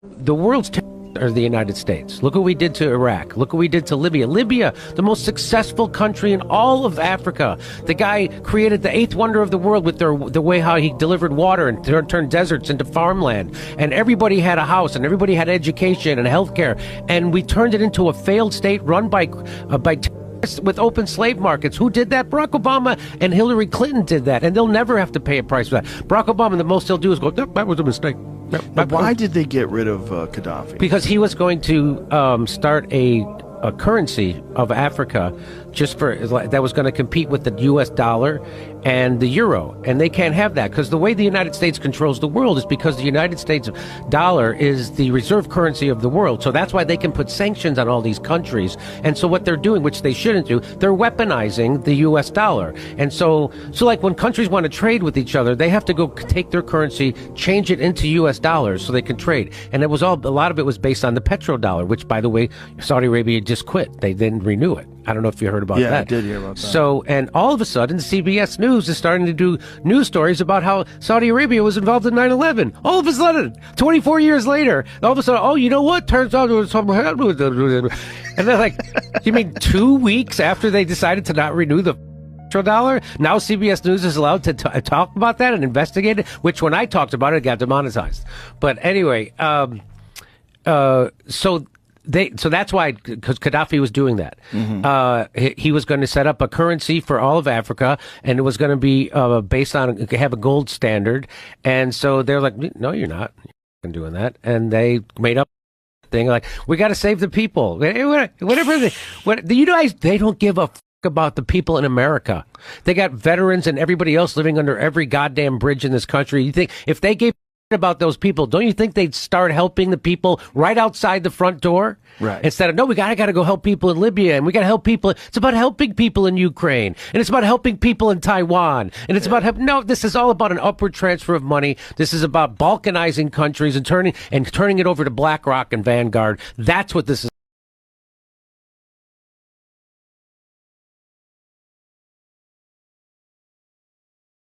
The world's are the United States. Look what we did to Iraq. Look what we did to Libya. Libya, the most successful country in all of Africa. The guy created the eighth wonder of the world with the way how he delivered water and turned deserts into farmland. And everybody had a house and everybody had education and healthcare. And we turned it into a failed state run by with open slave markets. Who did that? Barack Obama and Hillary Clinton did that. And they'll never have to pay a price for that. Barack Obama, the most he'll do is go, "Nope, that was a mistake." But why did they get rid of Gaddafi? Because he was going to start a currency of Africa just for that was going to compete with the U.S. dollar and the euro, and they can't have that because the way the United States controls the world is because the United States dollar is the reserve currency of the world. So that's why they can put sanctions on all these countries. And so what they're doing, which they shouldn't do, they're weaponizing the U.S. dollar. And so like when countries want to trade with each other, they have to go take their currency, change it into U.S. dollars so they can trade. And it was a lot of it was based on the petrodollar, which, by the way, Saudi Arabia just quit. They didn't renew it. I don't know if you heard about that. Yeah, I did hear about that. So, and all of a sudden, CBS News is starting to do news stories about how Saudi Arabia was involved in 9/11. All of a sudden, 24 years later, all of a sudden, oh, you know what? Turns out there was something happened with it. And they're like, you mean 2 weeks after they decided to not renew the petrodollar? Now CBS News is allowed to talk about that and investigate it, which when I talked about it, it got demonetized. But anyway, so that's why, because Gaddafi was doing that. Mm-hmm. He was going to set up a currency for all of Africa, and it was going to be based on have a gold standard. And so they're like, no, you're not doing that. And they made up a thing like, we got to save the people. Whatever. You guys, they don't give a about the people in America. They got veterans and everybody else living under every goddamn bridge in this country. You think if they gave about those people, don't you think they'd start helping the people right outside the front door? Right. Instead of, no, we gotta go help people in Libya, and we gotta help people. It's about helping people in Ukraine, and it's about helping people in Taiwan, and it's about no. This is all about an upward transfer of money. This is about balkanizing countries and turning it over to BlackRock and Vanguard. That's what this is.